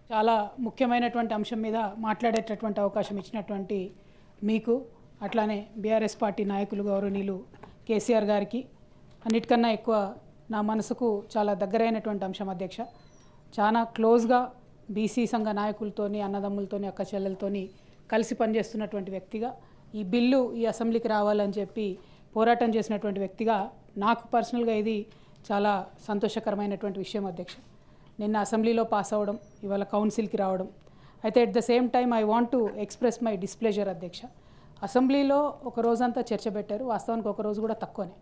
చాలా ముఖ్యమైనటువంటి అంశం మీద మాట్లాడేటటువంటి అవకాశం ఇచ్చినటువంటి మీకు అట్లానే బీఆర్ఎస్ పార్టీ నాయకులు గౌరవనీయులు కేసీఆర్ గారికి అన్నిటికన్నా ఎక్కువ నా మనసుకు చాలా దగ్గరైనటువంటి అంశం అధ్యక్ష. చాలా క్లోజ్గా బీసీ సంఘ నాయకులతోని అన్నదమ్ములతోని అక్క చెల్లెలతోని కలిసి పనిచేస్తున్నటువంటి వ్యక్తిగా ఈ బిల్లు ఈ అసెంబ్లీకి రావాలని చెప్పి పోరాటం చేసినటువంటి వ్యక్తిగా నాకు పర్సనల్గా ఇది చాలా సంతోషకరమైనటువంటి విషయం అధ్యక్ష. నిన్న అసెంబ్లీలో పాస్ అవ్వడం, ఇవాళ కౌన్సిల్కి రావడం. అయితే at the same time I want to express my displeasure అధ్యక్ష. అసెంబ్లీలో ఒక రోజంతా చర్చ పెట్టారు, వాస్తవానికి ఒక రోజు కూడా తక్కువనే.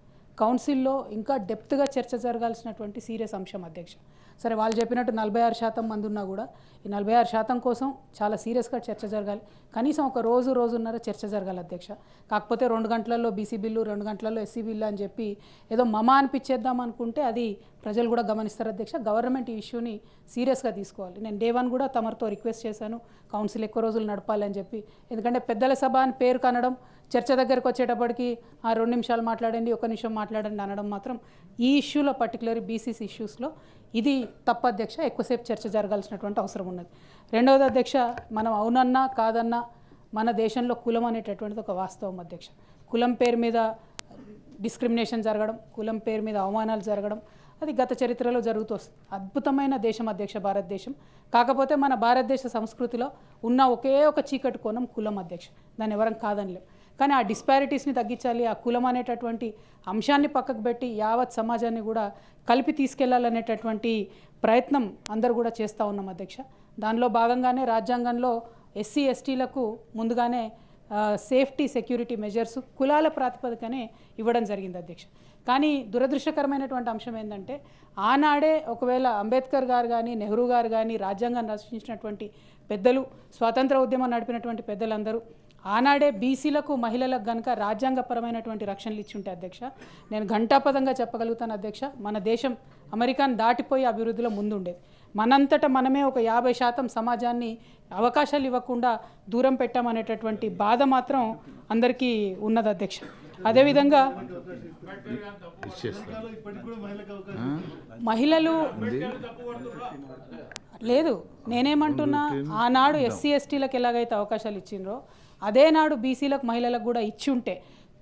కౌన్సిల్లో ఇంకా డెప్త్గా చర్చ జరగాల్సినటువంటి సీరియస్ అంశం అధ్యక్ష. సరే, వాళ్ళు చెప్పినట్టు 46% మంది ఉన్నా కూడా ఈ 46% కోసం చాలా సీరియస్గా చర్చ జరగాలి. కనీసం ఒక రోజున్నర చర్చ జరగాలి అధ్యక్ష. కాకపోతే 2 గంటలలో బీసీ బిల్లు, 2 గంటలలో ఎస్సీ బిల్లు అని చెప్పి ఏదో మమ అనిపించేద్దాం అనుకుంటే అది ప్రజలు కూడా గమనిస్తారు అధ్యక్ష. గవర్నమెంట్ ఈ ఇష్యూని సీరియస్గా తీసుకోవాలి. నేను డే 1 కూడా తమరితో రిక్వెస్ట్ చేశాను కౌన్సిల్ ఎక్కువ రోజులు నడపాలని చెప్పి. ఎందుకంటే పెద్దల సభ అని పేరు కనడం, చర్చ దగ్గరికి వచ్చేటప్పటికి 2 నిమిషాలు మాట్లాడండి, 1 నిమిషం మాట్లాడండి అనడం మాత్రం ఈ ఇష్యూలో పర్టికులర్ బీసీసీ ఇష్యూస్లో ఇది తప్పు అధ్యక్ష. ఎక్కువసేపు చర్చ జరగాల్సినటువంటి అవసరం ఉన్నది. రెండవది అధ్యక్ష, మనం అవునన్నా కాదన్నా మన దేశంలో కులం అనేటటువంటిది ఒక వాస్తవం అధ్యక్ష. కులం పేరు మీద డిస్క్రిమినేషన్ జరగడం, కులం పేరు మీద అవమానాలు జరగడం అది గత చరిత్రలో జరుగుతూ వస్తుంది. అద్భుతమైన దేశం అధ్యక్ష భారతదేశం. కాకపోతే మన భారతదేశ సంస్కృతిలో ఉన్న ఒకే ఒక చీకటి కోణం కులం అధ్యక్ష. దాన్ని ఎవరం కాదనిలేం. కానీ ఆ డిస్పారిటీస్ని తగ్గించాలి, ఆ కులం అనేటటువంటి అంశాన్ని పక్కకు పెట్టి యావత్ సమాజాన్ని కూడా కలిపి తీసుకెళ్లాలనేటటువంటి ప్రయత్నం అందరూ కూడా చేస్తూ ఉన్నాం అధ్యక్ష. దానిలో భాగంగానే రాజ్యాంగంలో ఎస్సీ ఎస్టీలకు ముందుగానే సేఫ్టీ సెక్యూరిటీ మెజర్స్ కులాల ప్రాతిపదికనే ఇవ్వడం జరిగింది అధ్యక్ష. కానీ దురదృష్టకరమైనటువంటి అంశం ఏంటంటే ఆనాడే ఒకవేళ అంబేద్కర్ గారు కానీ నెహ్రూ గారు కానీ రాజ్యాంగాన్ని రచించినటువంటి పెద్దలు, స్వాతంత్ర ఉద్యమం నడిపినటువంటి పెద్దలందరూ ఆనాడే బీసీలకు మహిళలకు కనుక రాజ్యాంగపరమైనటువంటి రక్షణలు ఇచ్చి అధ్యక్ష, నేను ఘంటాపదంగా చెప్పగలుగుతాను అధ్యక్ష, మన దేశం అమెరికాను దాటిపోయి అభివృద్ధిలో ముందుండేది. మనంతటా మనమే ఒక 50% సమాజాన్ని అవకాశాలు ఇవ్వకుండా దూరం పెట్టామనేటటువంటి బాధ మాత్రం అందరికీ ఉన్నది అధ్యక్ష. అదేవిధంగా మహిళలు లేదు, నేనేమంటున్నా, ఆనాడు ఎస్సీ ఎస్టీలకు ఎలాగైతే అవకాశాలు ఇచ్చిండ్రో అదే నాడు బీసీలకు మహిళలకు కూడా ఇచ్చి ఉంటే,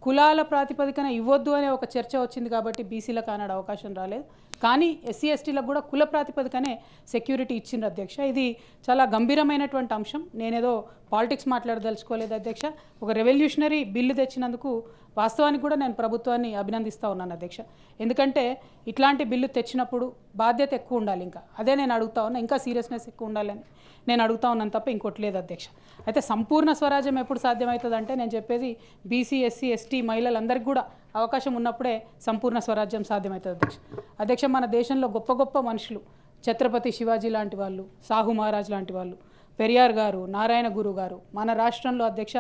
కులాల ప్రాతిపదికన ఇవ్వద్దు అనే ఒక చర్చ వచ్చింది కాబట్టి బీసీలకు ఆనాడు అవకాశం రాలేదు. కానీ ఎస్సీ ఎస్టీలకు కూడా కుల ప్రాతిపదికనే సెక్యూరిటీ ఇచ్చిండ్రు అధ్యక్ష. ఇది చాలా గంభీరమైనటువంటి అంశం. నేనేదో పాలిటిక్స్ మాట్లాడదలుచుకోలేదు అధ్యక్ష. ఒక రెవల్యూషనరీ బిల్లు తెచ్చినందుకు వాస్తవానికి కూడా నేను ప్రభుత్వాన్ని అభినందిస్తూ ఉన్నాను అధ్యక్ష. ఎందుకంటే ఇట్లాంటి బిల్లు తెచ్చినప్పుడు బాధ్యత ఎక్కువ ఉండాలి. ఇంకా అదే నేను అడుగుతా ఉన్నా, ఇంకా సీరియస్నెస్ ఎక్కువ ఉండాలని నేను అడుగుతా ఉన్నాను తప్ప ఇంకోటి లేదు అధ్యక్ష. అయితే సంపూర్ణ స్వరాజ్యం ఎప్పుడు సాధ్యమవుతుందంటే నేను చెప్పేది బీసీ ఎస్సీ ఎస్టీ మహిళలందరికీ కూడా అవకాశం ఉన్నప్పుడే సంపూర్ణ స్వరాజ్యం సాధ్యమవుతుంది అధ్యక్ష. అధ్యక్ష, మన దేశంలో గొప్ప గొప్ప మనుషులు, ఛత్రపతి శివాజీ లాంటి వాళ్ళు, సాహు మహారాజ్ లాంటి వాళ్ళు, పెరియార్ గారు, నారాయణ గురు గారు, మన రాష్ట్రంలో అధ్యక్ష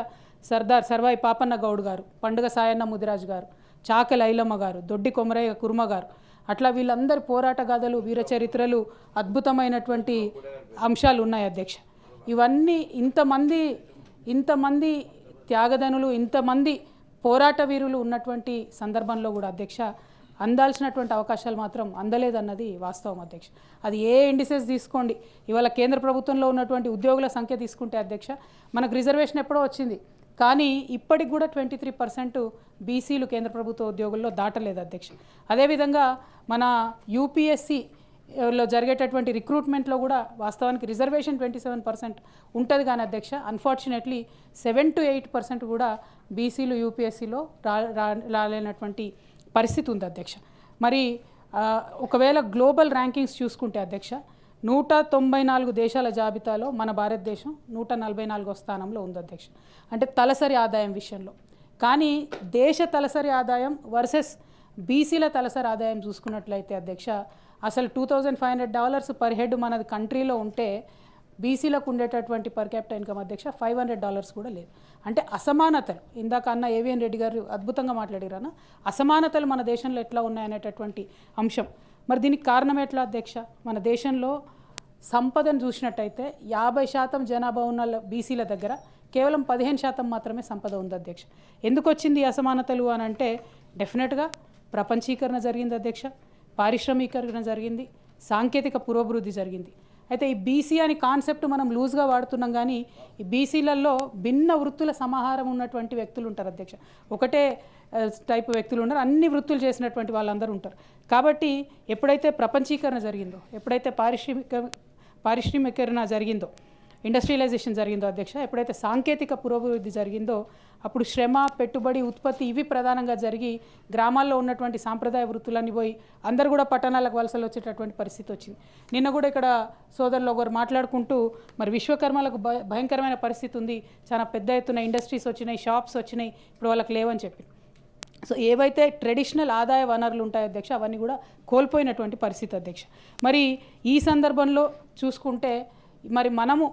సర్దార్ సర్వాయి పాపన్న గౌడ్ గారు, పండుగ సాయన్న ముదిరాజు గారు, చాకలి ఐలమ్మ గారు, దొడ్డి కొమరయ్య కుర్మ గారు, అట్లా వీళ్ళందరి పోరాట గాథలు, వీర చరిత్రలు, అద్భుతమైనటువంటి అంశాలు ఉన్నాయి అధ్యక్ష. ఇవన్నీ ఇంతమంది త్యాగదనులు, ఇంతమంది పోరాట వీరులు ఉన్నటువంటి సందర్భంలో కూడా అధ్యక్ష అందాల్సినటువంటి అవకాశాలు మాత్రం అందలేదన్నది వాస్తవం అధ్యక్ష. అది ఏ ఇండిసెస్ తీసుకోండి, ఇవాళ కేంద్ర ప్రభుత్వంలో ఉన్నటువంటి ఉద్యోగుల సంఖ్య తీసుకుంటే అధ్యక్ష మనకు రిజర్వేషన్ ఎప్పుడో వచ్చింది, కానీ ఇప్పటికి కూడా 23% బీసీలు కేంద్ర ప్రభుత్వ ఉద్యోగుల్లో దాటలేదు అధ్యక్ష. అదేవిధంగా మన యూపీఎస్సీలో జరిగేటటువంటి రిక్రూట్మెంట్లో కూడా వాస్తవానికి రిజర్వేషన్ 27% ఉంటుంది. కానీ అధ్యక్ష అన్ఫార్చునేట్లీ 7 to 8% కూడా బీసీలు యూపీఎస్సీలో రాలేనటువంటి పరిస్థితి ఉంది అధ్యక్ష. మరి ఒకవేళ గ్లోబల్ ర్యాంకింగ్స్ చూసుకుంటే అధ్యక్ష 194 దేశాల జాబితాలో మన భారతదేశం 144వ స్థానంలో ఉంది అధ్యక్ష. అంటే తలసరి ఆదాయం విషయంలో. కానీ దేశ తలసరి ఆదాయం వర్సెస్ బీసీల తలసరి ఆదాయం చూసుకున్నట్లయితే అధ్యక్ష అసలు $2,500 పర్ హెడ్ మనది కంట్రీలో ఉంటే బీసీలకు ఉండేటటువంటి పర్ క్యాపిటల్ ఇన్కమ్ అధ్యక్ష $500 కూడా లేదు. అంటే అసమానతలు, ఇందాక అన్న ఏవిఎన్ రెడ్డి గారు అద్భుతంగా మాట్లాడారన్న, అసమానతలు మన దేశంలో ఎట్లా ఉన్నాయనేటటువంటి అంశం. మరి దీనికి కారణం ఎట్లా అధ్యక్ష? మన దేశంలో సంపదను చూసినట్టయితే 50% జనాభా ఉన్న బీసీల దగ్గర కేవలం 15% మాత్రమే సంపద ఉంది అధ్యక్ష. ఎందుకు వచ్చింది ఈ అసమానతలు అని అంటే డెఫినెట్గా ప్రపంచీకరణ జరిగింది అధ్యక్ష, పారిశ్రామికీకరణ జరిగింది, సాంకేతిక పురోభివృద్ధి జరిగింది. అయితే ఈ బీసీ అని కాన్సెప్ట్ మనం లూజ్గా వాడుతున్నాం, కానీ ఈ బీసీలలో భిన్న వృత్తుల సమాహారం ఉన్నటువంటి వ్యక్తులు ఉంటారు అధ్యక్ష. ఒకటే టైప్ వ్యక్తులు ఉన్నారు, అన్ని వృత్తులు చేసినటువంటి వాళ్ళందరూ ఉంటారు. కాబట్టి ఎప్పుడైతే ప్రపంచీకరణ జరిగిందో, ఎప్పుడైతే పారిశ్రామికరణ జరిగిందో, ఇండస్ట్రియలైజేషన్ జరిగిందో అధ్యక్ష, ఎప్పుడైతే సాంకేతిక పురోభివృద్ధి జరిగిందో అప్పుడు శ్రమ, పెట్టుబడి, ఉత్పత్తి ఇవి ప్రధానంగా జరిగి గ్రామాల్లో ఉన్నటువంటి సాంప్రదాయ వృత్తులన్నీ పోయి అందరూ కూడా పట్టణాలకు వలసలు వచ్చేటటువంటి పరిస్థితి వచ్చింది. నిన్న కూడా ఇక్కడ సోదరులు ఒకరు మాట్లాడుకుంటూ మరి విశ్వకర్మలకు భయంకరమైన పరిస్థితి ఉంది, చాలా పెద్ద ఎత్తున ఇండస్ట్రీస్ వచ్చినాయి, షాప్స్ వచ్చినాయి, ఇప్పుడు వాళ్ళకి లేవని చెప్పి. సో ఏవైతే ట్రెడిషనల్ ఆదాయ వనరులు ఉంటాయో అధ్యక్ష అవన్నీ కూడా కోల్పోయినటువంటి పరిస్థితి అధ్యక్ష. మరి ఈ సందర్భంలో చూసుకుంటే మరి మనము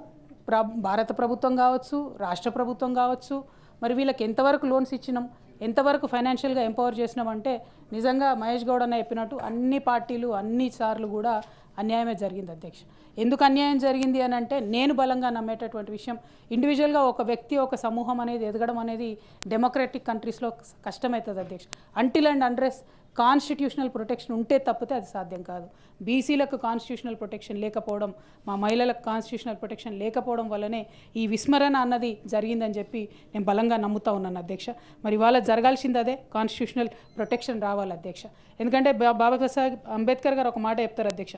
భారత ప్రభుత్వం కావచ్చు, రాష్ట్ర ప్రభుత్వం కావచ్చు, మరి వీళ్ళకి ఎంతవరకు లోన్స్ ఇచ్చినాం, ఎంతవరకు ఫైనాన్షియల్గా ఎంపవర్ చేసినామంటే నిజంగా మహేష్ గౌడ్ అన్న చెప్పినట్టు అన్ని పార్టీలు అన్ని సార్లు కూడా అన్యాయమే జరిగింది అధ్యక్ష. ఎందుకు అన్యాయం జరిగింది అని అంటే నేను బలంగా నమ్మేటటువంటి విషయం, ఇండివిజువల్గా ఒక వ్యక్తి ఒక సమూహం అనేది ఎదగడం అనేది డెమోక్రటిక్ కంట్రీస్లో కష్టమవుతుంది అధ్యక్ష. Until and unless constitutional protection ఉంటే తప్పితే అది సాధ్యం కాదు. బీసీలకు కాన్స్టిట్యూషనల్ ప్రొటెక్షన్ లేకపోవడం, మా మహిళలకు కాన్స్టిట్యూషనల్ ప్రొటెక్షన్ లేకపోవడం వల్లనే ఈ విస్మరణ అన్నది జరిగిందని చెప్పి నేను బలంగా నమ్ముతా ఉన్నాను అధ్యక్ష. మరి ఇవాళ జరగాల్సింది అదే, కాన్స్టిట్యూషనల్ ప్రొటెక్షన్ రావాలి అధ్యక్ష. ఎందుకంటే బాబాసాహెబ్ అంబేద్కర్ గారు ఒక మాట చెప్తారు అధ్యక్ష,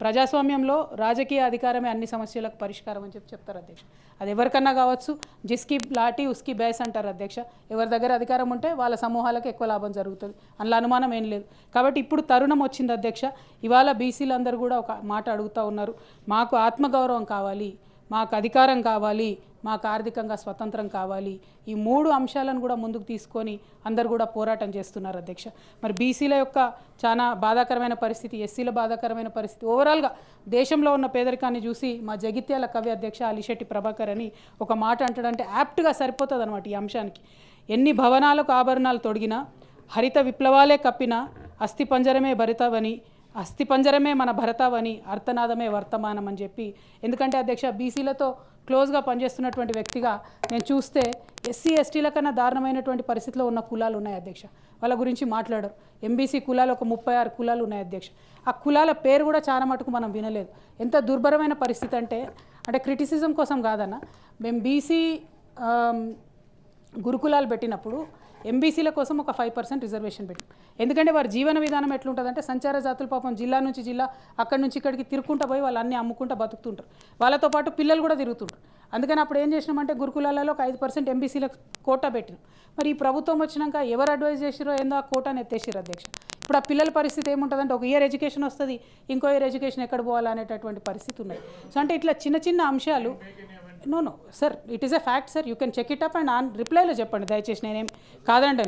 ప్రజాస్వామ్యంలో రాజకీయ అధికారమే అన్ని సమస్యలకు పరిష్కారం అని చెప్తారు అధ్యక్ష. అది ఎవరికన్నా కావచ్చు, జిస్కి లాఠీ ఉస్కి బేస్ అంటారు అధ్యక్ష. ఎవరి దగ్గర అధికారం ఉంటే వాళ్ళ సమూహాలకు ఎక్కువ లాభం జరుగుతుంది, అందులో అనుమానం ఏం లేదు. కాబట్టి ఇప్పుడు తరుణం వచ్చింది అధ్యక్ష. ఇవాళ బీసీలందరూ కూడా ఒక మాట అడుగుతూ ఉన్నారు, మాకు ఆత్మగౌరవం కావాలి, మాకు అధికారం కావాలి, మాకు ఆర్థికంగా స్వతంత్రం కావాలి. ఈ 3 అంశాలను కూడా ముందుకు తీసుకొని అందరు కూడా పోరాటం చేస్తున్నారు అధ్యక్ష. మరి బీసీల యొక్క చాలా బాధాకరమైన పరిస్థితి, ఎస్సీల బాధాకరమైన పరిస్థితి, ఓవరాల్గా దేశంలో ఉన్న పేదరికాన్ని చూసి మా జగిత్యాల కవి అధ్యక్ష అలిశెట్టి ప్రభాకర్ అని ఒక మాట అంటాడంటే యాప్ట్గా సరిపోతుంది అనమాట ఈ అంశానికి. ఎన్ని భవనాలకు ఆభరణాలు తొడిగినా, హరిత విప్లవాలే కప్పినా, అస్థిపంజరమే భరితవని, అస్థిపంజరమే మన భరతవని, అర్థనాదమే వర్తమానం అని చెప్పి. ఎందుకంటే అధ్యక్ష బీసీలతో క్లోజ్గా పనిచేస్తున్నటువంటి వ్యక్తిగా నేను చూస్తే ఎస్సీ ఎస్టీల కన్నా దారుణమైనటువంటి పరిస్థితిలో ఉన్న కులాలు ఉన్నాయి అధ్యక్ష. వాళ్ళ గురించి మాట్లాడరు. ఎంబీసీ కులాలు ఒక 36 కులాలు ఉన్నాయి అధ్యక్ష. ఆ కులాల పేరు కూడా చాలా మటుకు మనం వినలేదు. ఎంత దుర్భరమైన పరిస్థితి అంటే క్రిటిసిజం కోసం కాదన్న, మేము బీసీ గురుకులాలు పెట్టినప్పుడు ఎంబీసీల కోసం ఒక 5% రిజర్వేషన్ పెట్టింది. ఎందుకంటే వారి జీవన విధానం ఎట్లుంటుందంటే సంచార జాతులు పాపం జిల్లా నుంచి జిల్లా, అక్కడి నుంచి ఇక్కడికి తిరుగుకుంటూ పోయి వాళ్ళు అన్నీ అమ్ముకుంటూ బతుకుతుంటారు. వాళ్ళతో పాటు పిల్లలు కూడా తిరుగుతుంటారు. అందుకని అప్పుడు ఏం చేసినామంటే గురుకులాలలో ఒక 5% ఎంబీసీలకు కోటా పెట్టినాం. మరి ఈ ప్రభుత్వం వచ్చినాక ఎవరు అడ్వైజ్ చేసిరో ఏందో ఆ కోటాను ఎత్తేసిరు అధ్యక్ష. ఇప్పుడు ఆ పిల్లల పరిస్థితి ఏముంటుందంటే ఒక ఇయర్ ఎడ్యుకేషన్ వస్తుంది, ఇంకో ఇయర్ ఎడ్యుకేషన్ ఎక్కడ పోవాలనేటటువంటి పరిస్థితి ఉన్నది. సో అంటే ఇట్లా చిన్న చిన్న అంశాలు. No sir, it is a fact sir, you can check it up and రిప్లైలో చెప్పండి దయచేసి, నేనేం కాదండి.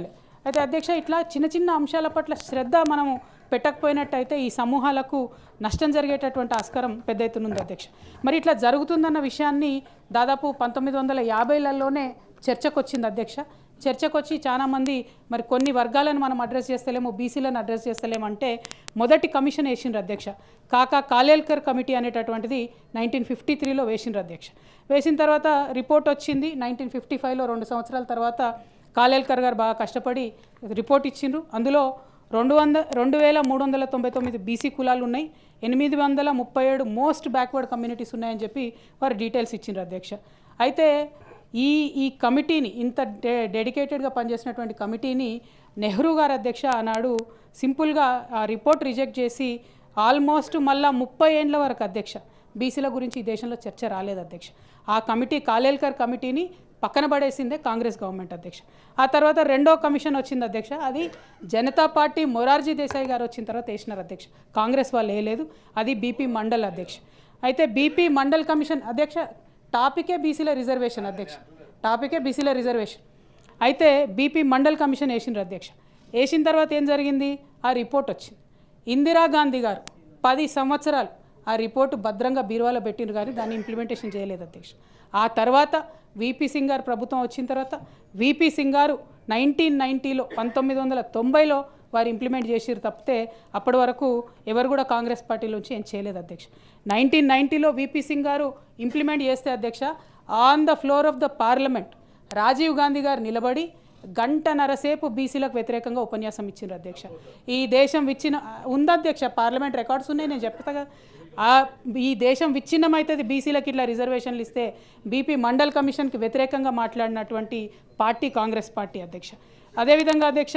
అయితే అధ్యక్ష ఇట్లా చిన్న చిన్న అంశాల పట్ల శ్రద్ధ మనము పెట్టకపోయినట్టయితే ఈ సమూహాలకు నష్టం జరిగేటటువంటి ఆస్కారం పెద్ద ఎత్తున ఉంది అధ్యక్ష. మరి ఇట్లా జరుగుతుందన్న విషయాన్ని దాదాపు 1950లలోనే చర్చకు వచ్చింది అధ్యక్ష. చర్చకు వచ్చి చాలామంది మరి కొన్ని వర్గాలను మనం అడ్రస్ చేస్తలేమో, బీసీలను అడ్రస్ చేస్తలేమంటే మొదటి కమిషన్ వేసిండ్రు అధ్యక్ష. కాలేల్కర్ కమిటీ అనేటటువంటిది 1953లో వేసిండ్రు అధ్యక్ష. వేసిన తర్వాత రిపోర్ట్ వచ్చింది 1955లో, 2 సంవత్సరాల తర్వాత కాలేల్కర్ గారు బాగా కష్టపడి రిపోర్ట్ ఇచ్చిండ్రు. అందులో 2399 బీసీ కులాలు ఉన్నాయి, 837 మోస్ట్ బ్యాక్వర్డ్ కమ్యూనిటీస్ ఉన్నాయని చెప్పి వారు డీటెయిల్స్ ఇచ్చిండ్రు అధ్యక్ష. అయితే ఈ కమిటీని, ఇంత డెడికేటెడ్గా పనిచేసినటువంటి కమిటీని నెహ్రూ గారు అధ్యక్ష ఆనాడు సింపుల్గా ఆ రిపోర్ట్ రిజెక్ట్ చేసి ఆల్మోస్ట్ మళ్ళా 30 ఏండ్ల వరకు అధ్యక్ష బీసీల గురించి ఈ దేశంలో చర్చ రాలేదు అధ్యక్ష. ఆ కమిటీ, కాలేల్కర్ కమిటీని పక్కన పడేసిందే కాంగ్రెస్ గవర్నమెంట్ అధ్యక్ష. ఆ తర్వాత రెండో కమిషన్ వచ్చింది అధ్యక్ష, అది జనతా పార్టీ మొరార్జీ దేశాయ్ గారు వచ్చిన తర్వాత వేసినారు అధ్యక్ష. కాంగ్రెస్ వాళ్ళు వేయలేదు, అది బీపీ మండల్ అధ్యక్ష. అయితే బీపీ మండల్ కమిషన్ అధ్యక్ష టాపికే బీసీల రిజర్వేషన్ అధ్యక్ష, టాపికే బీసీల రిజర్వేషన్. అయితే బీపీ మండల్ కమిషన్ వేసిండ్రు అధ్యక్ష. వేసిన తర్వాత ఏం జరిగింది, ఆ రిపోర్ట్ వచ్చింది. ఇందిరాగాంధీ గారు 10 సంవత్సరాలు ఆ రిపోర్టు భద్రంగా బీరువాలో పెట్టిండ్రు, కానీ దాన్ని ఇంప్లిమెంటేషన్ చేయలేదు అధ్యక్ష. ఆ తర్వాత వీపీ సింగ్ గారు ప్రభుత్వం వచ్చిన తర్వాత వీపీ సింగ్ గారు 1990లో 1990లో వారు ఇంప్లిమెంట్ చేసిరు తప్పితే అప్పటి వరకు ఎవరు కూడా కాంగ్రెస్ పార్టీలోంచి ఏం చేయలేదు అధ్యక్ష. 1990లో వీపీ సింగ్ గారు ఇంప్లిమెంట్ చేస్తే అధ్యక్ష on the floor of the parliament Rajiv Gandhi గారు నిలబడి 1.5 గంటల సేపు బీసీలకు వ్యతిరేకంగా ఉపన్యాసం ఇచ్చిండ్రు అధ్యక్ష. ఈ దేశం ఇచ్చిన ఉందధ్యక్ష, పార్లమెంట్ రికార్డ్స్ ఉన్నాయి, నేను చెప్తా కదా. ఈ దేశం విచ్ఛిన్నమవుతుంది బీసీలకు ఇట్లా రిజర్వేషన్లు ఇస్తే బీపీ మండల్ కమిషన్కి వ్యతిరేకంగా మాట్లాడినటువంటి పార్టీ కాంగ్రెస్ పార్టీ అధ్యక్ష. అదేవిధంగా అధ్యక్ష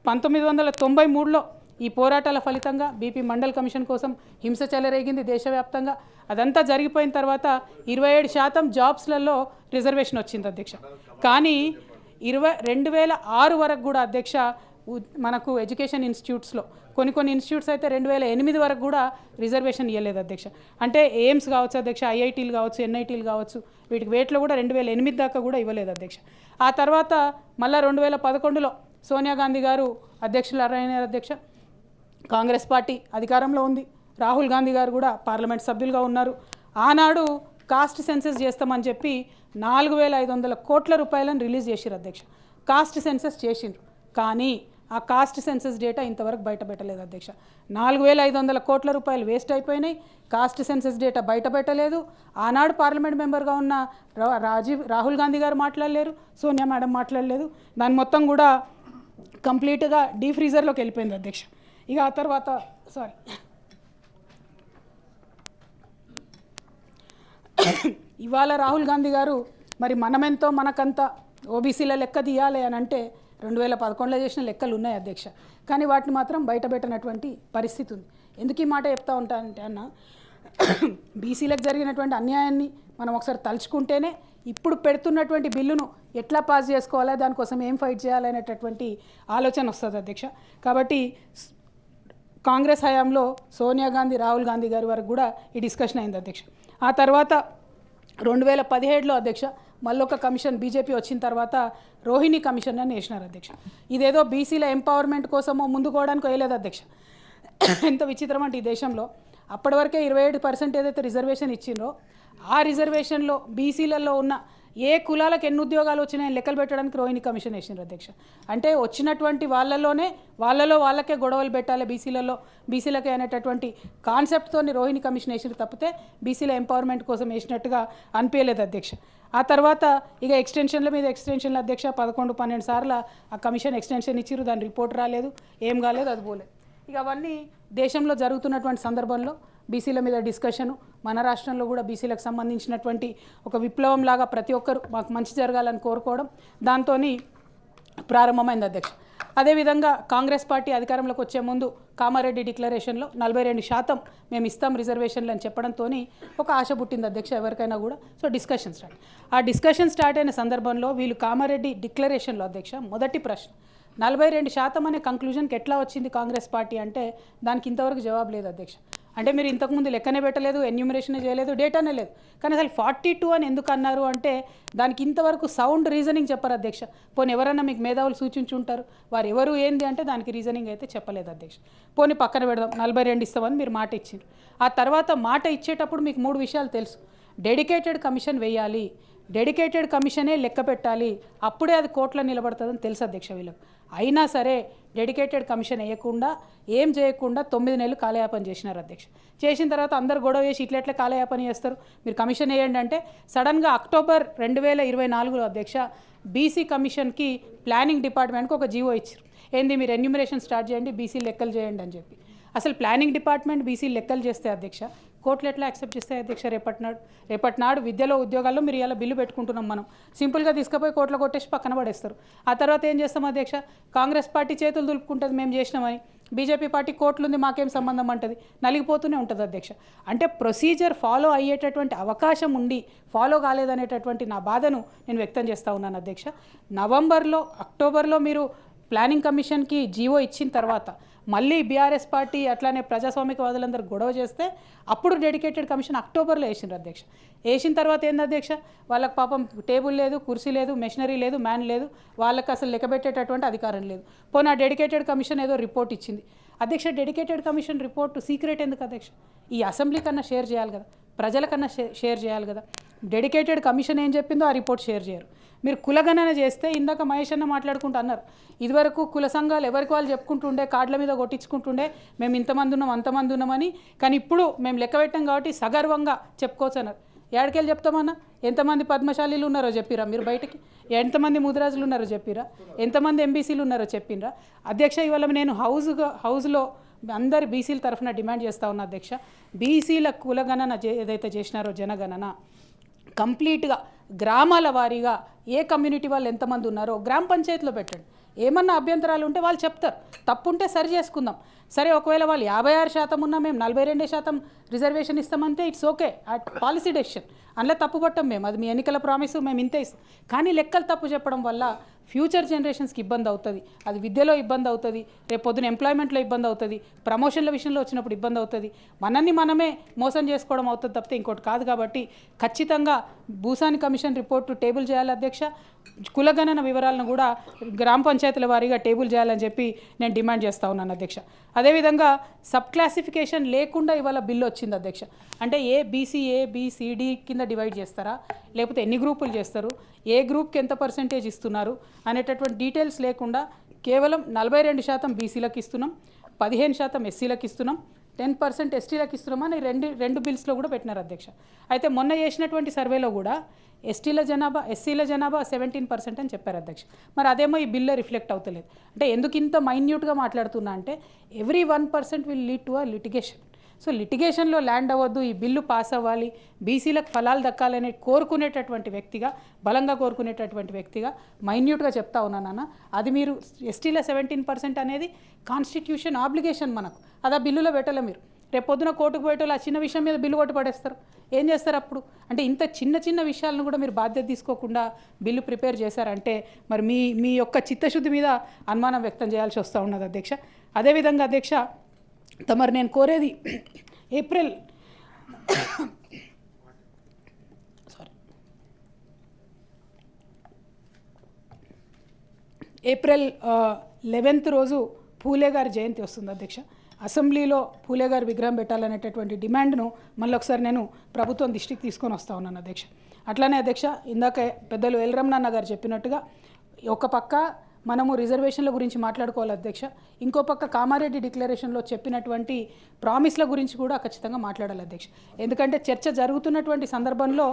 1993లో ఈ పోరాటాల ఫలితంగా బీపీ మండల్ కమిషన్ కోసం హింస చెలరేగింది దేశవ్యాప్తంగా. అదంతా జరిగిపోయిన తర్వాత 27% జాబ్స్లలో రిజర్వేషన్ వచ్చింది అధ్యక్ష. కానీ 2006 వరకు కూడా అధ్యక్ష మనకు ఎడ్యుకేషన్ ఇన్స్టిట్యూట్స్లో కొన్ని ఇన్స్టిట్యూట్స్ అయితే 2008 వరకు కూడా రిజర్వేషన్ ఇవ్వలేదు అధ్యక్ష. అంటే ఎయిమ్స్ కావచ్చు అధ్యక్ష, ఐఐటీలు కావచ్చు, ఎన్ఐటీలు కావచ్చు, వీటికి వేట్లో కూడా 2008 దాకా కూడా ఇవ్వలేదు అధ్యక్ష. ఆ తర్వాత మళ్ళీ 2011లో సోనియా గాంధీ గారు అధ్యక్షులైన అధ్యక్ష. కాంగ్రెస్ పార్టీ అధికారంలో ఉంది, రాహుల్ గాంధీ గారు కూడా పార్లమెంట్ సభ్యులుగా ఉన్నారు. ఆనాడు కాస్ట్ సెన్సెస్ చేస్తామని చెప్పి 4500 కోట్ల రూపాయలను రిలీజ్ చేసిరు అధ్యక్ష. కాస్ట్ సెన్సెస్ చేసిండ్రు, కానీ ఆ కాస్ట్ సెన్సెస్ డేటా ఇంతవరకు బయట పెట్టలేదు అధ్యక్ష. 4500 కోట్ల రూపాయలు వేస్ట్ అయిపోయినాయి. కాస్ట్ సెన్సెస్ డేటా బయట పెట్టలేదు. ఆనాడు పార్లమెంట్ మెంబర్గా ఉన్న రాహుల్ గాంధీ గారు మాట్లాడలేరు, సోనియా మేడం మాట్లాడలేదు. దాని మొత్తం కూడా కంప్లీట్గా డీఫ్రీజర్లోకి వెళ్ళిపోయింది అధ్యక్ష. ఇక ఆ తర్వాత ఇవాళ రాహుల్ గాంధీ గారు మరి మనమెంతో మనకంతా ఓబీసీల లెక్క తీయాలి అని అంటే 2011లో చేసిన లెక్కలు ఉన్నాయి అధ్యక్ష. కానీ వాటిని మాత్రం బయటపెట్టినటువంటి పరిస్థితి ఉంది. ఎందుకు ఈ మాట చెప్తా ఉంటానంటే అన్న, బీసీలకు జరిగినటువంటి అన్యాయాన్ని మనం ఒకసారి తలుచుకుంటేనే ఇప్పుడు పెడుతున్నటువంటి బిల్లును ఎట్లా పాస్ చేసుకోవాలా, దానికోసం ఏం ఫైట్ చేయాలనేటటువంటి ఆలోచన వస్తుంది అధ్యక్ష. కాబట్టి కాంగ్రెస్ హయాంలో సోనియా గాంధీ, రాహుల్ గాంధీ గారి వరకు కూడా ఈ డిస్కషన్ అయింది అధ్యక్ష. ఆ తర్వాత 2017లో అధ్యక్ష మళ్ళొక కమిషన్ బీజేపీ వచ్చిన తర్వాత రోహిణి కమిషన్ అని వేసినారు అధ్యక్ష. ఇదేదో బీసీల ఎంపవర్మెంట్ కోసమో ముందుకోవడానికి వేయలేదు అధ్యక్ష. ఎంత విచిత్రం అంటే ఈ దేశంలో అప్పటి వరకే 27% ఏదైతే రిజర్వేషన్ ఇచ్చిండ్రో ఆ రిజర్వేషన్లో బీసీలలో ఉన్న ఏ కులాలకు ఎన్ని ఉద్యోగాలు వచ్చినాయని లెక్కలు పెట్టడానికి రోహిణి కమిషన్ వేసినారు అధ్యక్ష. అంటే వచ్చినటువంటి వాళ్ళకే గొడవలు పెట్టాలి బీసీలకే అనేటటువంటి కాన్సెప్ట్తో రోహిణి కమిషన్ వేసిన తప్పితే బీసీల ఎంపవర్మెంట్ కోసం వేసినట్టుగా అనిపించలేదు అధ్యక్ష. ఆ తర్వాత ఇక ఎక్స్టెన్షన్ల మీద ఎక్స్టెన్షన్ల అధ్యక్ష 11-12 సార్లు ఆ కమిషన్ ఎక్స్టెన్షన్ ఇచ్చిరు, దాని రిపోర్ట్ రాలేదు, ఏం కాలేదు, అది పోలేదు. ఇక అవన్నీ దేశంలో జరుగుతున్నటువంటి సందర్భంలో బీసీల మీద డిస్కషను, మన రాష్ట్రంలో కూడా బీసీలకు సంబంధించినటువంటి ఒక విప్లవం లాగా ప్రతి ఒక్కరు మాకు మంచి జరగాలని కోరుకోవడం దాంతో ప్రారంభమైంది అధ్యక్ష. అదేవిధంగా కాంగ్రెస్ పార్టీ అధికారంలోకి వచ్చే ముందు కామారెడ్డి డిక్లరేషన్లో 42% మేము ఇస్తాం రిజర్వేషన్లు అని చెప్పడంతో ఒక ఆశ పుట్టింది అధ్యక్ష ఎవరికైనా కూడా. So discussion start. ఆ డిస్కషన్ స్టార్ట్ అయిన సందర్భంలో వీళ్ళు కామారెడ్డి డిక్లరేషన్లో అధ్యక్ష మొదటి ప్రశ్న 42% అనే కంక్లూజన్కి ఎట్లా వచ్చింది కాంగ్రెస్ పార్టీ అంటే దానికి ఇంతవరకు జవాబు లేదు అధ్యక్ష. అంటే మీరు ఇంతకుముందు లెక్కనే పెట్టలేదు, ఎన్యూమరేషనే చేయలేదు, డేటానే లేదు, కానీ అసలు 42 అని ఎందుకు అన్నారు అంటే దానికి ఇంతవరకు సౌండ్ రీజనింగ్ చెప్పారు అధ్యక్ష. పోనీ ఎవరన్నా మీకు మేధావులు సూచించుంటారు, వారు ఎవరు ఏంది అంటే దానికి రీజనింగ్ అయితే చెప్పలేదు అధ్యక్ష. పోనీ పక్కన పెడదాం, 42 ఇస్తామని మీరు మాట ఇచ్చారు. ఆ తర్వాత మాట ఇచ్చేటప్పుడు మీకు 3 విషయాలు తెలుసు. డెడికేటెడ్ కమిషన్ వేయాలి, డెడికేటెడ్ కమిషనే లెక్క పెట్టాలి, అప్పుడే అది కోర్టులో నిలబడుతుందని తెలుసు అధ్యక్ష వీళ్ళకు. అయినా సరే డెడికేటెడ్ కమిషన్ వేయకుండా ఏం చేయకుండా 9 నెలలు కాలయాపన చేసినారు అధ్యక్ష. చేసిన తర్వాత అందరు గొడవ వేసి ఇట్లా కాలయాపన చేస్తారు, మీరు కమిషన్ వేయండి అంటే సడన్గా అక్టోబర్ 2024లో అధ్యక్ష బీసీ కమిషన్కి ప్లానింగ్ డిపార్ట్మెంట్కి ఒక జీవో ఇచ్చారు. ఏంది, మీరు ఎన్యూమరేషన్ స్టార్ట్ చేయండి, బీసీ లెక్కలు చేయండి అని చెప్పి. అసలు ప్లానింగ్ డిపార్ట్మెంట్ బీసీ లెక్కలు చేస్తే అధ్యక్ష కోర్టులు ఎట్లా యాక్సెప్ట్ చేస్తాయి అధ్యక్ష? రేపటి నాడు విద్యలో ఉద్యోగాల్లో మీరు ఇలా బిల్లు పెట్టుకుంటున్నాం మనం, సింపుల్గా తీసుకుపోయి కోర్టులో కొట్టేసి పక్కన పడేస్తారు. ఆ తర్వాత ఏం చేస్తాం అధ్యక్ష? కాంగ్రెస్ పార్టీ చేతులు దులుపుకుంటుంది మేము చేసినామని, బీజేపీ పార్టీ కోర్టులు ఉంది మాకేం సంబంధం అంటది, నలిగిపోతూనే ఉంటుంది అధ్యక్ష. అంటే ప్రొసీజర్ ఫాలో అయ్యేటటువంటి అవకాశం ఉండి ఫాలో కాలేదనేటటువంటి నా బాధను నేను వ్యక్తం చేస్తూ ఉన్నాను అధ్యక్ష. నవంబర్లో అక్టోబర్లో మీరు ప్లానింగ్ కమిషన్కి జీవో ఇచ్చిన తర్వాత మళ్ళీ బీఆర్ఎస్ పార్టీ అట్లానే ప్రజాస్వామికవాదులందరూ గొడవ చేస్తే అప్పుడు డెడికేటెడ్ కమిషన్ అక్టోబర్లో వేసిండ్రు అధ్యక్ష. వేసిన తర్వాత ఏంది అధ్యక్ష, వాళ్ళకి పాపం టేబుల్ లేదు, కుర్చీ లేదు, మెషినరీ లేదు, మ్యాన్ లేదు, వాళ్ళకి అసలు లెక్కబెట్టేటటువంటి అధికారం లేదు. పోనీ ఆ డెడికేటెడ్ కమిషన్ ఏదో రిపోర్ట్ ఇచ్చింది అధ్యక్ష. డెడికేటెడ్ కమిషన్ రిపోర్టు సీక్రెట్ ఎందుకు అధ్యక్ష? ఈ అసెంబ్లీ కన్నా షేర్ చేయాలి కదా, ప్రజలకన్నా షేర్ చేయాలి కదా. డెడికేటెడ్ కమిషన్ ఏం చెప్పిందో ఆ రిపోర్ట్ షేర్ చేయరు. మీరు కులగణన చేస్తే ఇందాక మహేష్ అన్న మాట్లాడుకుంటూ అన్నారు, ఇదివరకు కుల సంఘాలు ఎవరికి వాళ్ళు చెప్పుకుంటుండే, కార్డుల మీద కొట్టించుకుంటుండే మేము ఇంతమంది ఉన్నాం అంతమంది ఉన్నామని, కానీ ఇప్పుడు మేము లెక్క పెట్టాం కాబట్టి సగర్వంగా చెప్పుకోవచ్చు అన్నారు. ఏడకెళ్ళి చెప్తామన్నా? ఎంతమంది పద్మశాలీలు ఉన్నారో చెప్పిరా మీరు బయటకి? ఎంతమంది ముదిరాజులు ఉన్నారో చెప్పిరా? ఎంతమంది ఎంబీసీలు ఉన్నారో చెప్పినరా అధ్యక్ష? ఇవాళ నేను హౌస్లో అందరి బీసీల తరఫున డిమాండ్ చేస్తూ ఉన్నా అధ్యక్ష. బీసీల కులగణన ఏదైతే చేసినారో జనగణన కంప్లీట్గా గ్రామాల వారీగా ఏ కమ్యూనిటీ వాళ్ళు ఎంతమంది ఉన్నారో గ్రామ పంచాయతీలో పెట్టండి. ఏమన్నా అభ్యంతరాలు ఉంటే వాళ్ళు చెప్తారు, తప్పుంటే సరి చేసుకుందాం. సరే, ఒకవేళ వాళ్ళు 56% ఉన్నా మేము 42% రిజర్వేషన్ ఇస్తామంటే ఇట్స్ ఓకే, పాలసీ డెసిషన్. అందులో తప్పు పట్టం మేము, అది మీ ఎన్నికల ప్రామిస్, మేము ఇంతే ఇస్తాం. కానీ లెక్కలు తప్పు చెప్పడం వల్ల ఫ్యూచర్ జనరేషన్స్కి ఇబ్బంది అవుతుంది. అది విద్యలో ఇబ్బంది అవుతుంది, రేపు పొద్దున ఎంప్లాయ్మెంట్లో ఇబ్బంది అవుతుంది, ప్రమోషన్ల విషయంలో వచ్చినప్పుడు ఇబ్బంది అవుతుంది, మనమే మోసం చేసుకోవడం అవుతుంది తప్పితే ఇంకోటి కాదు. కాబట్టి ఖచ్చితంగా భూసాని కమిషన్ రిపోర్టు టేబుల్ చేయాలి అధ్యక్ష. కులగణన వివరాలను కూడా గ్రామ పంచాయతీల వారీగా టేబుల్ చేయాలని చెప్పి నేను డిమాండ్ చేస్తూ ఉన్నాను అధ్యక్ష. అదేవిధంగా సబ్ క్లాసిఫికేషన్ లేకుండా ఇవాళ బిల్లు వచ్చింది అధ్యక్ష. అంటే ఏబిసిడి కింద డివైడ్ చేస్తారా, లేకపోతే ఎన్ని గ్రూపులు చేస్తారు, ఏ గ్రూప్కి ఎంత పర్సెంటేజ్ ఇస్తున్నారు అనేటటువంటి డీటెయిల్స్ లేకుండా కేవలం 42% బీసీలకు ఇస్తున్నాం, 15% ఎస్సీలకు ఇస్తున్నాం, 10% ఎస్టీలకు ఇస్తున్నామని రెండు బిల్స్లో కూడా పెట్టినారు అధ్యక్ష. అయితే మొన్న చేసినటువంటి సర్వేలో కూడా ఎస్సీల జనాభా 17% అని చెప్పారు అధ్యక్ష. మరి అదేమో ఈ బిల్లో రిఫ్లెక్ట్ అవుతలేదు. అంటే ఎందుకు ఇంత మైన్యూట్గా మాట్లాడుతున్నా అంటే every 1% will lead to a litigation. So లిటిగేషన్లో ల్యాండ్ అవ్వద్దు, ఈ బిల్లు పాస్ అవ్వాలి, బీసీలకు ఫలాలు దక్కాలని కోరుకునేటటువంటి వ్యక్తిగా, బలంగా కోరుకునేటటువంటి వ్యక్తిగా మైన్యూట్గా చెప్తా ఉన్నానన్న. అది మీరు ఎస్టీల 17% అనేది కాన్స్టిట్యూషన్ ఆబ్లిగేషన్ మనకు, అది ఆ బిల్లులో పెట్టలే. మీరు రేపు పొద్దున కోర్టుకు పోయేటోళ్ళు ఆ చిన్న విషయం మీద బిల్లు కొట్టి పడేస్తారు. ఏం చేస్తారు అప్పుడు? అంటే ఇంత చిన్న విషయాలను కూడా మీరు బాధ్యత తీసుకోకుండా బిల్లు ప్రిపేర్ చేశారంటే మరి మీ యొక్క చిత్తశుద్ధి మీద అనుమానం వ్యక్తం చేయాల్సి వస్తూ ఉన్నది అధ్యక్ష. అదేవిధంగా అధ్యక్ష, తమరు నేను కోరేది ఏప్రిల్ 11th రోజు పూలే గారి జయంతి వస్తుంది అధ్యక్ష. అసెంబ్లీలో పూలే గారి విగ్రహం పెట్టాలనేటటువంటి డిమాండ్ను మళ్ళీ ఒకసారి నేను ప్రభుత్వం దృష్టికి తీసుకొని వస్తూ ఉన్నాను అధ్యక్ష. అట్లానే అధ్యక్ష, ఇందాక పెద్దలు ఎల్ రమణన్న గారు చెప్పినట్టుగా ఒక పక్క మనము రిజర్వేషన్ల గురించి మాట్లాడుకోవాలి అధ్యక్ష, ఇంకో పక్క కామారెడ్డి డిక్లరేషన్లో చెప్పినటువంటి ప్రామిస్ల గురించి కూడా ఖచ్చితంగా మాట్లాడాలి అధ్యక్ష. ఎందుకంటే చర్చ జరుగుతున్నటువంటి సందర్భంలో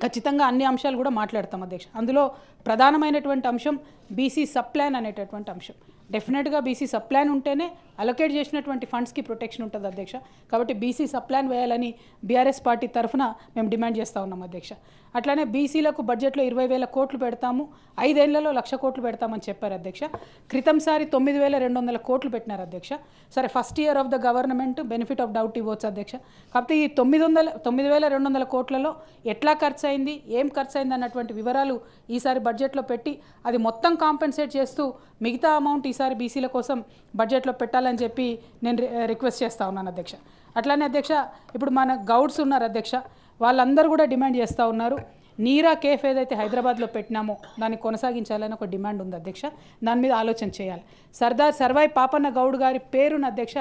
ఖచ్చితంగా అన్ని అంశాలు కూడా మాట్లాడతాం అధ్యక్ష. అందులో ప్రధానమైనటువంటి అంశం బీసీ సబ్ ప్లాన్ అనేటటువంటి అంశం. డెఫినెట్గా బీసీ సబ్ ప్లాన్ ఉంటేనే అలొకేట్ చేసినటువంటి ఫండ్స్కి ప్రొటెక్షన్ ఉంటుంది అధ్యక్ష. కాబట్టి బీసీ సబ్ ప్లాన్ వేయాలని బీఆర్ఎస్ పార్టీ తరఫున మేము డిమాండ్ చేస్తూ ఉన్నాం అధ్యక్ష. అట్లానే బీసీలకు బడ్జెట్లో 20,000 కోట్లు పెడతాము, 5 ఏళ్లలో 1,00,000 కోట్లు పెడతామని చెప్పారు అధ్యక్ష. క్రితంసారి 9,200 కోట్లు పెట్టినారు అధ్యక్ష. సరే, first year of the government, benefit of doubt ఇవ్వచ్చు అధ్యక్ష. కాబట్టి ఈ 9,200 కోట్లలో ఎట్లా ఖర్చు అయింది, ఏం ఖర్చు అయింది అన్నటువంటి వివరాలు ఈసారి బడ్జెట్లో పెట్టి అది మొత్తం కాంపెన్సేట్ చేస్తూ మిగతా అమౌంట్ ఈసారి బీసీల కోసం బడ్జెట్లో పెట్టాలని చెప్పి నేను రిక్వెస్ట్ చేస్తూ ఉన్నాను అధ్యక్ష. అట్లానే అధ్యక్ష, ఇప్పుడు మన గౌడ్స్ ఉన్నారు అధ్యక్ష, వాళ్ళందరూ కూడా డిమాండ్ చేస్తూ ఉన్నారు. నీరా కేఫ్ ఏదైతే హైదరాబాద్లో పెట్టినామో దాన్ని కొనసాగించాలని ఒక డిమాండ్ ఉంది అధ్యక్ష. దాని మీద ఆలోచన చేయాలి. సర్దార్ సర్వాయి పాపన్న గౌడ్ గారి పేరును అధ్యక్ష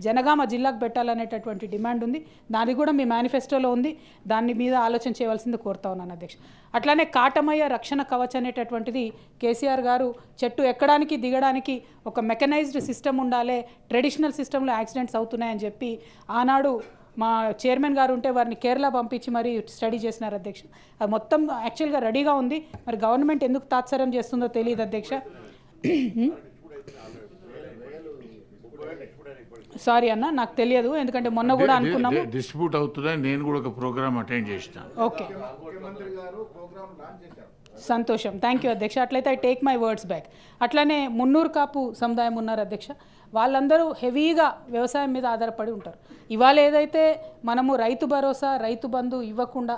జనగామ జిల్లాకు పెట్టాలనేటటువంటి డిమాండ్ ఉంది. దాని కూడా మీ మేనిఫెస్టోలో ఉంది. దాని మీద ఆలోచన చేయవలసింది కోరుతా ఉన్నాను అధ్యక్ష. అట్లానే కాటమయ్య రక్షణ కవచ్ అనేటటువంటిది కేసీఆర్ గారు చెట్టు ఎక్కడానికి దిగడానికి ఒక మెకనైజ్డ్ సిస్టమ్ ఉండాలి, ట్రెడిషనల్ సిస్టంలో యాక్సిడెంట్స్ అవుతున్నాయని చెప్పి ఆనాడు మా చైర్మన్ గారు ఉంటే వారిని కేరళ పంపించి మరి స్టడీ చేసినారు అధ్యక్ష. అది మొత్తం యాక్చువల్గా రెడీగా ఉంది, మరి గవర్నమెంట్ ఎందుకు తాత్సర్యం చేస్తుందో తెలియదు అధ్యక్ష. సారీ అన్న, నాకు తెలియదు, ఎందుకంటే మొన్న కూడా అనుకున్నాము డిస్ట్రిబ్యూట్ అవుతుందని నేను కూడా ఒక ప్రోగ్రామ్ అటెండ్ చేసిన. ఓకే, సంతోషం, థ్యాంక్ యూ అధ్యక్ష. అట్లయితే I take my words back. అట్లానే మున్నూరు కాపు సముదాయం ఉన్నారు అధ్యక్ష, వాళ్ళందరూ హెవీగా వ్యవసాయం మీద ఆధారపడి ఉంటారు. ఇవాళ ఏదైతే మనము రైతు భరోసా, రైతు బంధు ఇవ్వకుండా,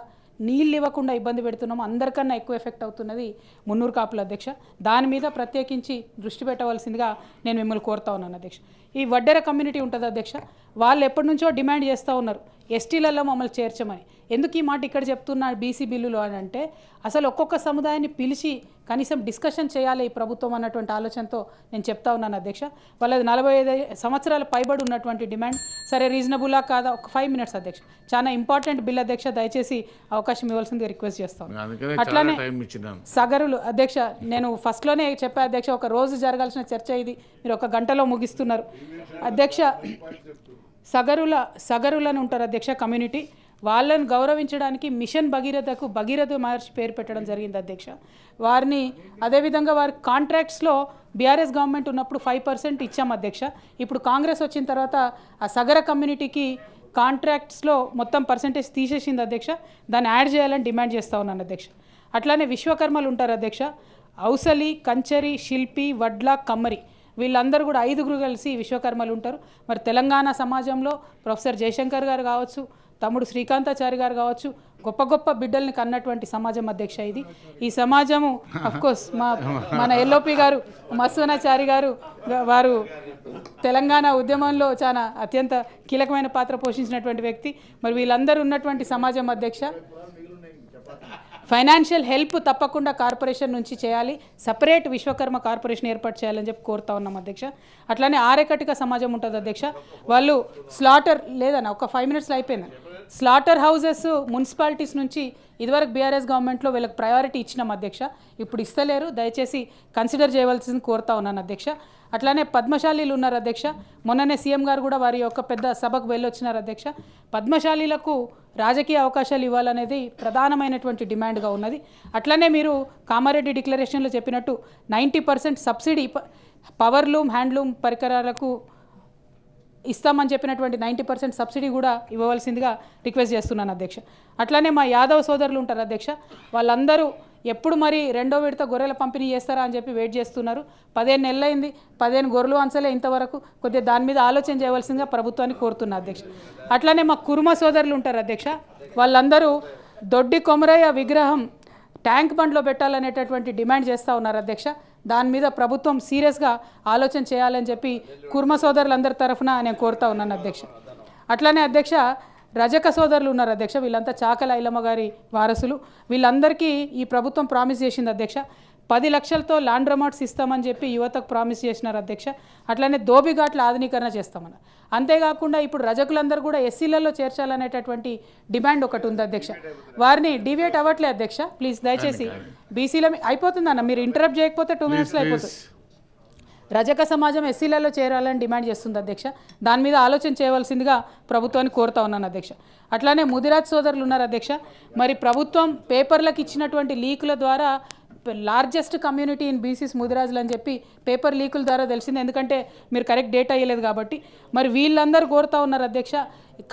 నీళ్ళు ఇవ్వకుండా ఇబ్బంది పెడుతున్నామో అందరికన్నా ఎక్కువ ఎఫెక్ట్ అవుతున్నది మున్నూరు కాపుల అధ్యక్ష. దాని మీద ప్రత్యేకించి దృష్టి పెట్టవలసిందిగా నేను మిమ్మల్ని కోరుతా ఉన్నాను అధ్యక్ష. ఈ వడ్డెర కమ్యూనిటీ ఉంటుంది అధ్యక్ష, వాళ్ళు ఎప్పటి నుంచో డిమాండ్ చేస్తూ ఉన్నారు ఎస్టీలలో మమ్మల్ని చేర్చమని. ఎందుకు ఈ మాట ఇక్కడ చెప్తున్నా బీసీ బిల్లులో అని అంటే, అసలు ఒక్కొక్క సముదాయాన్ని పిలిచి కనీసం డిస్కషన్ చేయాలి ఈ ప్రభుత్వం అన్నటువంటి ఆలోచనతో నేను చెప్తా ఉన్నాను అధ్యక్ష. వాళ్ళది 45 సంవత్సరాల పైబడి ఉన్నటువంటి డిమాండ్. సరే, రీజనబుల్లా కాదా? ఒక 5 minutes అధ్యక్ష, చాలా ఇంపార్టెంట్ బిల్ అధ్యక్ష, దయచేసి అవకాశం ఇవ్వాల్సిందిగా రిక్వెస్ట్ చేస్తాను. అట్లానే సగరులు అధ్యక్ష, నేను ఫస్ట్లోనే చెప్పా అధ్యక్ష, ఒక రోజు జరగాల్సిన చర్చ ఇది, మీరు 1 గంటలో ముగిస్తున్నారు అధ్యక్ష. సగరులను ఉంటారు అధ్యక్ష కమ్యూనిటీ, వాళ్ళని గౌరవించడానికి మిషన్ భగీరథకు భగీరథ మహర్షి పేరు పెట్టడం జరిగింది అధ్యక్ష. వారిని అదేవిధంగా వారి కాంట్రాక్ట్స్లో బీఆర్ఎస్ గవర్నమెంట్ ఉన్నప్పుడు 5% ఇచ్చాం అధ్యక్ష. ఇప్పుడు కాంగ్రెస్ వచ్చిన తర్వాత ఆ సగర కమ్యూనిటీకి కాంట్రాక్ట్స్లో మొత్తం పర్సంటేజ్ తీసేసింది అధ్యక్ష. దాన్ని యాడ్ చేయాలని డిమాండ్ చేస్తూ ఉన్నాను అధ్యక్ష. అట్లానే విశ్వకర్మలు ఉంటారు అధ్యక్ష. ఔసలి, కంచరి, శిల్పి, వడ్ల, కమ్మరి వీళ్ళందరూ కూడా 5 కలిసి విశ్వకర్మలు ఉంటారు. మరి తెలంగాణ సమాజంలో ప్రొఫెసర్ జయశంకర్ గారు కావచ్చు, తమ్ముడు శ్రీకాంతాచారి గారు కావచ్చు, గొప్ప గొప్ప బిడ్డల్ని కన్నటువంటి సమాజం అధ్యక్ష ఇది. ఈ సమాజము అఫ్కోర్స్ మన ఎల్ఓపి గారు మస్వనాచారి గారు వారు తెలంగాణ ఉద్యమంలో చాలా అత్యంత కీలకమైన పాత్ర పోషించినటువంటి వ్యక్తి. మరి వీళ్ళందరూ ఉన్నటువంటి సమాజం అధ్యక్ష. ఫైనాన్షియల్ హెల్ప్ తప్పకుండా కార్పొరేషన్ నుంచి చేయాలి, సపరేట్ విశ్వకర్మ కార్పొరేషన్ ఏర్పాటు చేయాలని చెప్పి కోరుతా ఉన్నాం అధ్యక్ష. అట్లానే ఆరేకటిక సమాజం ఉంటుంది అధ్యక్ష. వాళ్ళు స్లాటర్ లేదన్న ఒక 5 minutesలో అయిపోయింది. స్లాటర్ హౌజెస్ మున్సిపాలిటీస్ నుంచి ఇదివరకు బీఆర్ఎస్ గవర్నమెంట్లో వీళ్ళకి ప్రయారిటీ ఇచ్చినాం అధ్యక్ష. ఇప్పుడు ఇస్తలేరు, దయచేసి కన్సిడర్ చేయవలసింది కోరుతా ఉన్నాను అధ్యక్ష. అట్లానే పద్మశాలీలు ఉన్నారు అధ్యక్ష. మొన్ననే సీఎం గారు కూడా వారి యొక్క పెద్ద సభకు వెళ్ళొచ్చినారు అధ్యక్ష. పద్మశాలీలకు రాజకీయ అవకాశాలు ఇవ్వాలనేది ప్రధానమైనటువంటి డిమాండ్గా ఉన్నది. అట్లనే మీరు కామారెడ్డి డిక్లరేషన్లో చెప్పినట్టు 90% సబ్సిడీ పవర్లూమ్, హ్యాండ్లూమ్ పరికరాలకు ఇస్తామని చెప్పినటువంటి 90% సబ్సిడీ కూడా ఇవ్వవలసిందిగా రిక్వెస్ట్ చేస్తున్నాను అధ్యక్ష. అట్లానే మా యాదవ్ సోదరులు ఉంటారు అధ్యక్ష. వాళ్ళందరూ ఎప్పుడు మరి 2వ విడత గొర్రెల పంపిణీ చేస్తారా అని చెప్పి వెయిట్ చేస్తున్నారు. 15 నెలలైంది, 15 గొర్రెలు అంచలే ఇంతవరకు. కొద్దిగా దాని మీద ఆలోచన చేయవలసిందిగా ప్రభుత్వాన్ని కోరుతున్నా అధ్యక్ష. అట్లానే మా కుర్మ సోదరులు ఉంటారు అధ్యక్ష. వాళ్ళందరూ దొడ్డి కొమరయ్య విగ్రహం ట్యాంక్ బండ్లో పెట్టాలనేటటువంటి డిమాండ్ చేస్తూ ఉన్నారు అధ్యక్ష. దాని మీద ప్రభుత్వం సీరియస్గా ఆలోచన చేయాలని చెప్పి కుర్మ సోదరులందరి తరఫున నేను కోరుతా ఉన్నాను అధ్యక్ష. అట్లానే అధ్యక్ష రజక సోదరులు ఉన్నారు అధ్యక్ష. వీళ్ళంతా చాకల ఐలమ్మ గారి వారసులు. వీళ్ళందరికీ ఈ ప్రభుత్వం ప్రామిస్ చేసింది అధ్యక్ష. 10 లక్షలతో లాండ్రోమాట్స్ ఇస్తామని చెప్పి యువతకు ప్రామిస్ చేసినారు అధ్యక్ష. అట్లానే ధోబిఘాట్ల ఆధునీకరణ చేస్తామని. అంతేకాకుండా ఇప్పుడు రజకులందరూ కూడా ఎస్సీలలో చేర్చాలనేటటువంటి డిమాండ్ ఒకటి ఉంది అధ్యక్ష. వారిని డివేట్ అవ్వట్లే అధ్యక్ష. ప్లీజ్ దయచేసి బీసీలో అయిపోతుందన్న, మీరు ఇంటరప్ట్ చేయకపోతే 2 minutesలో అయిపోతుంది. రజక సమాజం ఎస్సీలలో చేరాలని డిమాండ్ చేస్తుంది అధ్యక్ష. దాని మీద ఆలోచన చేయవలసిందిగా ప్రభుత్వాన్ని కోరుతా ఉన్నాను అధ్యక్ష. అట్లానే ముదిరాజ్ సోదరులు ఉన్నారు అధ్యక్ష. మరి ప్రభుత్వం పేపర్లకు ఇచ్చినటువంటి లీకుల ద్వారా లార్జెస్ట్ కమ్యూనిటీ ఇన్ బీసీస్ ముదిరాజులు అని చెప్పి పేపర్ లీకుల ద్వారా తెలిసింది. ఎందుకంటే మీరు కరెక్ట్ డేటా ఇవ్వలేదు కాబట్టి. మరి వీళ్ళందరూ కోరుతా ఉన్నారు అధ్యక్ష.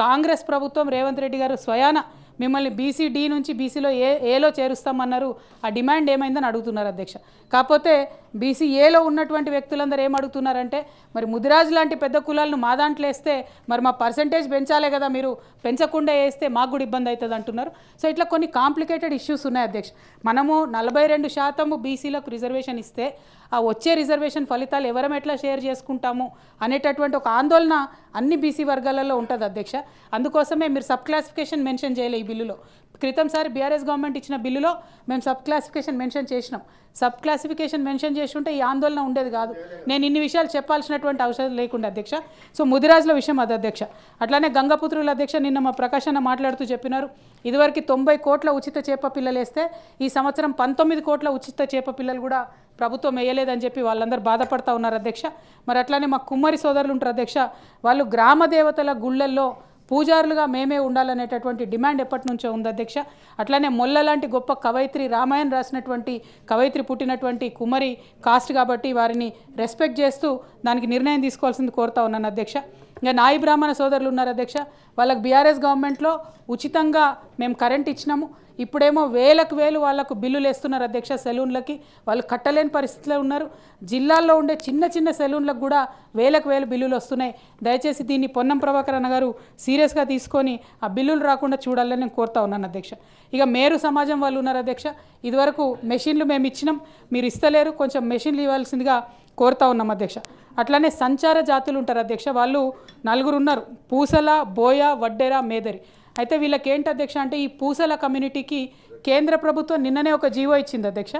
కాంగ్రెస్ ప్రభుత్వం రేవంత్ రెడ్డి గారు స్వయాన మిమ్మల్ని బీసీ డి నుంచి బీసీలో ఏలో చేరుస్తామన్నారు. ఆ డిమాండ్ ఏమైందని అడుగుతున్నారు అధ్యక్ష. కాకపోతే బీసీ ఏలో ఉన్నటువంటి వ్యక్తులందరూ ఏం అడుగుతున్నారంటే మరి ముదిరాజు లాంటి పెద్ద కులాలను మా దాంట్లో వేస్తే మరి మా పర్సంటేజ్ పెంచాలే కదా, మీరు పెంచకుండా వేస్తే మాకు కూడా ఇబ్బంది అవుతుంది అంటున్నారు. సో ఇట్లా కొన్ని కాంప్లికేటెడ్ ఇష్యూస్ ఉన్నాయి అధ్యక్ష. మనము 42% బీసీలకు రిజర్వేషన్ ఇస్తే ఆ వచ్చే రిజర్వేషన్ ఫలితాలు ఎవరం ఎట్లా షేర్ చేసుకుంటాము అనేటటువంటి ఒక ఆందోళన అన్ని బీసీ వర్గాలలో ఉంటుంది అధ్యక్ష. అందుకోసమే మీరు సబ్ క్లాసిఫికేషన్ మెన్షన్ చేయలే ఈ బిల్లులో. క్రితంసారి బీఆర్ఎస్ గవర్నమెంట్ ఇచ్చిన బిల్లులో మేము సబ్ క్లాసిఫికేషన్ మెన్షన్ చేసినాం. సబ్ క్లాసిఫికేషన్ మెన్షన్ చేసి ఉంటే ఈ ఆందోళన ఉండేది కాదు. నేను ఇన్ని విషయాలు చెప్పాల్సినటువంటి అవసరం లేకుండా అధ్యక్ష. సో ముదిరాజుల విషయం అది అధ్యక్ష. అట్లానే గంగపుత్రుల అధ్యక్ష నిన్న మా ప్రకాష్ అన్న మాట్లాడుతూ చెప్పినారు, ఇదివరకు 90 కోట్ల ఉచిత చేప పిల్లలు వేస్తే ఈ సంవత్సరం 19 కోట్ల ఉచిత చేప పిల్లలు కూడా ప్రభుత్వం వేయలేదని చెప్పి వాళ్ళందరూ బాధపడతా ఉన్నారు అధ్యక్ష. మరి అట్లానే మా కుమ్మరి సోదరులు ఉంటారు అధ్యక్ష. వాళ్ళు గ్రామ దేవతల గుళ్ళల్లో పూజారులుగా మేమే ఉండాలనేటటువంటి డిమాండ్ ఎప్పటి నుంచో ఉంది అధ్యక్ష. అట్లానే మొల్ల లాంటి గొప్ప కవయిత్రి, రామాయణం రాసినటువంటి కవయిత్రి పుట్టినటువంటి కుమ్మరి కాస్ట్ కాబట్టి వారిని రెస్పెక్ట్ చేస్తూ దానికి నిర్ణయం తీసుకోవాల్సింది కోరుతా ఉన్నాను అధ్యక్ష. ఇంకా నాయి బ్రాహ్మణ సోదరులు ఉన్నారు అధ్యక్ష. వాళ్ళకి బీఆర్ఎస్ గవర్నమెంట్లో ఉచితంగా మేము కరెంట్ ఇచ్చినాము. ఇప్పుడేమో వేలకు వేలు వాళ్ళకు బిల్లులు వేస్తున్నారు అధ్యక్ష. సెలూన్లకి వాళ్ళు కట్టలేని పరిస్థితిలో ఉన్నారు. జిల్లాల్లో ఉండే చిన్న చిన్న సెలూన్లకు కూడా వేలకు వేలు బిల్లులు వస్తున్నాయి. దయచేసి దీన్ని పొన్నం ప్రభాకర్ అన్న గారు సీరియస్గా తీసుకొని ఆ బిల్లులు రాకుండా చూడాలని నేను కోరుతా ఉన్నాను అధ్యక్ష. ఇక మేరు సమాజం వాళ్ళు ఉన్నారు అధ్యక్ష. ఇదివరకు మెషిన్లు మేము ఇచ్చినాం, మీరు ఇస్తలేరు, కొంచెం మెషిన్లు ఇవ్వాల్సిందిగా కోరుతా ఉన్నాం అధ్యక్ష. అట్లానే సంచార జాతులు ఉంటారు అధ్యక్ష. వాళ్ళు 4 ఉన్నారు, పూసల, బోయ, వడ్డెర, మేదరి. అయితే వీళ్ళకి ఏంటి అధ్యక్ష అంటే ఈ పూసల కమ్యూనిటీకి కేంద్ర ప్రభుత్వం నిన్ననే ఒక జీవో ఇచ్చింది అధ్యక్ష.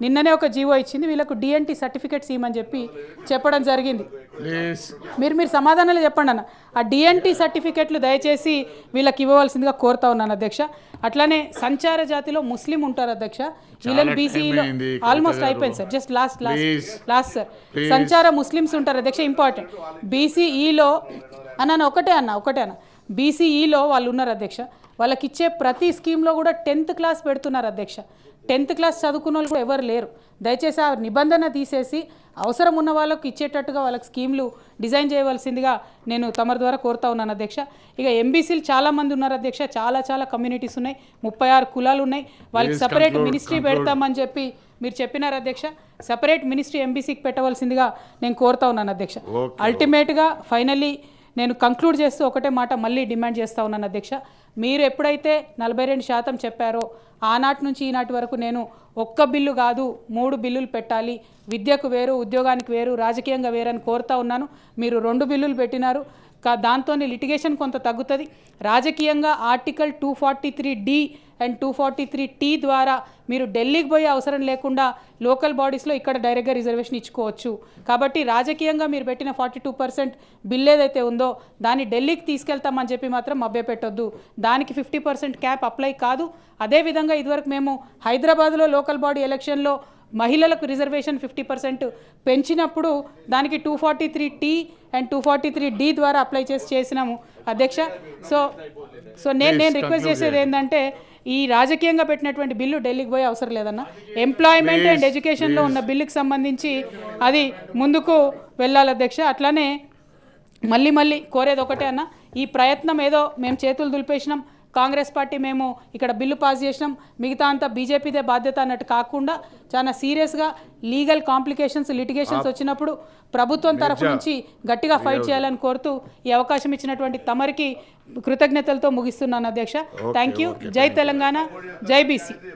నిన్ననే ఒక జీవో ఇచ్చింది. వీళ్ళకు డిఎన్టీ సర్టిఫికేట్స్ ఇవ్వమని చెప్పి చెప్పడం జరిగింది. మీరు సమాధానాలు చెప్పండి అన్న. ఆ డిఎన్టీ సర్టిఫికేట్లు దయచేసి వీళ్ళకి ఇవ్వవలసిందిగా కోరుతా ఉన్నాను అధ్యక్ష. అట్లానే సంచార జాతిలో ముస్లిం ఉంటారు అధ్యక్ష. వీళ్ళని బీసీలో ఆల్మోస్ట్ అయిపోయింది సార్. Just last sir. సంచార ముస్లిమ్స్ ఉంటారు అధ్యక్ష. ఇంపార్టెంట్ బీసీఈలో ఒకటే అన్న బీసీఈలో వాళ్ళు ఉన్నారు అధ్యక్ష. వాళ్ళకి ఇచ్చే ప్రతి స్కీమ్లో కూడా 10th క్లాస్ పెడుతున్నారు అధ్యక్ష. 10th క్లాస్ చదువుకున్న వాళ్ళు కూడా ఎవరు లేరు. దయచేసి ఆ నిబంధన తీసేసి అవసరం ఉన్న వాళ్ళకు ఇచ్చేటట్టుగా వాళ్ళకి స్కీమ్లు డిజైన్ చేయవలసిందిగా నేను తమరి ద్వారా కోరుతా ఉన్నాను అధ్యక్ష. ఇక ఎంబీసీలు చాలామంది ఉన్నారు అధ్యక్ష, చాలా కమ్యూనిటీస్ ఉన్నాయి, 36 కులాలు ఉన్నాయి. వాళ్ళకి సపరేట్ మినిస్ట్రీ పెడతామని చెప్పి మీరు చెప్పినారు అధ్యక్ష. సపరేట్ మినిస్ట్రీ ఎంబీసీకి పెట్టవలసిందిగా నేను కోరుతా ఉన్నాను అధ్యక్ష. అల్టిమేట్గా ఫైనల్లీ నేను కంక్లూడ్ చేస్తూ ఒకటే మాట మళ్ళీ డిమాండ్ చేస్తూ ఉన్నాను అధ్యక్ష. మీరు ఎప్పుడైతే 42% చెప్పారో ఆనాటి నుంచి ఈనాటి వరకు నేను ఒక్క బిల్లు కాదు 3 బిల్లులు పెట్టాలి, విద్యకు వేరు, ఉద్యోగానికి వేరు, రాజకీయంగా వేరు అని కోరుతా ఉన్నాను. మీరు 2 బిల్లులు పెట్టినారు. దాంతో లిటిగేషన్ కొంత తగ్గుతుంది. రాజకీయంగా ఆర్టికల్ 243D అండ్ 243T ద్వారా మీరు ఢిల్లీకి పోయే అవసరం లేకుండా లోకల్ బాడీస్లో ఇక్కడ డైరెక్ట్గా రిజర్వేషన్ ఇచ్చుకోవచ్చు. కాబట్టి రాజకీయంగా మీరు పెట్టిన 42% బిల్ ఏదైతే ఉందో దాన్ని ఢిల్లీకి తీసుకెళ్తామని చెప్పి మాత్రం మభ్యపెట్టొద్దు. దానికి 50% క్యాప్ అప్లై కాదు. అదేవిధంగా ఇదివరకు మేము హైదరాబాద్లో లోకల్ బాడీ ఎలక్షన్లో మహిళలకు రిజర్వేషన్ 50% పెంచినప్పుడు దానికి 243T అండ్ 243D ద్వారా అప్లై చేసినాము అధ్యక్ష. సో నేను రిక్వెస్ట్ చేసేది ఏంటంటే ఈ రాజకీయంగా పెట్టినటువంటి బిల్లు ఢిల్లీకి పోయే అవసరం లేదన్న. ఎంప్లాయ్మెంట్ అండ్ ఎడ్యుకేషన్లో ఉన్న బిల్లుకి సంబంధించి అది ముందుకు వెళ్ళాలి అధ్యక్ష. అట్లానే మళ్ళీ కోరేది ఒకటే అన్న, ఈ ప్రయత్నం ఏదో మేము చేతులు దులిపేసినాం, కాంగ్రెస్ పార్టీ మేము ఇక్కడ బిల్లు పాస్ చేసినాం, మిగతా అంతా బీజేపీదే బాధ్యత అన్నట్టు కాకుండా చాలా సీరియస్గా లీగల్ కాంప్లికేషన్స్ లిటిగేషన్స్ వచ్చినప్పుడు ప్రభుత్వం తరఫు నుంచి గట్టిగా ఫైట్ చేయాలని కోరుతూ ఈ అవకాశం ఇచ్చినటువంటి తమరికి కృతజ్ఞతలతో ముగిస్తున్నాను అధ్యక్ష. Thank you. జై తెలంగాణ, జై బీసీ.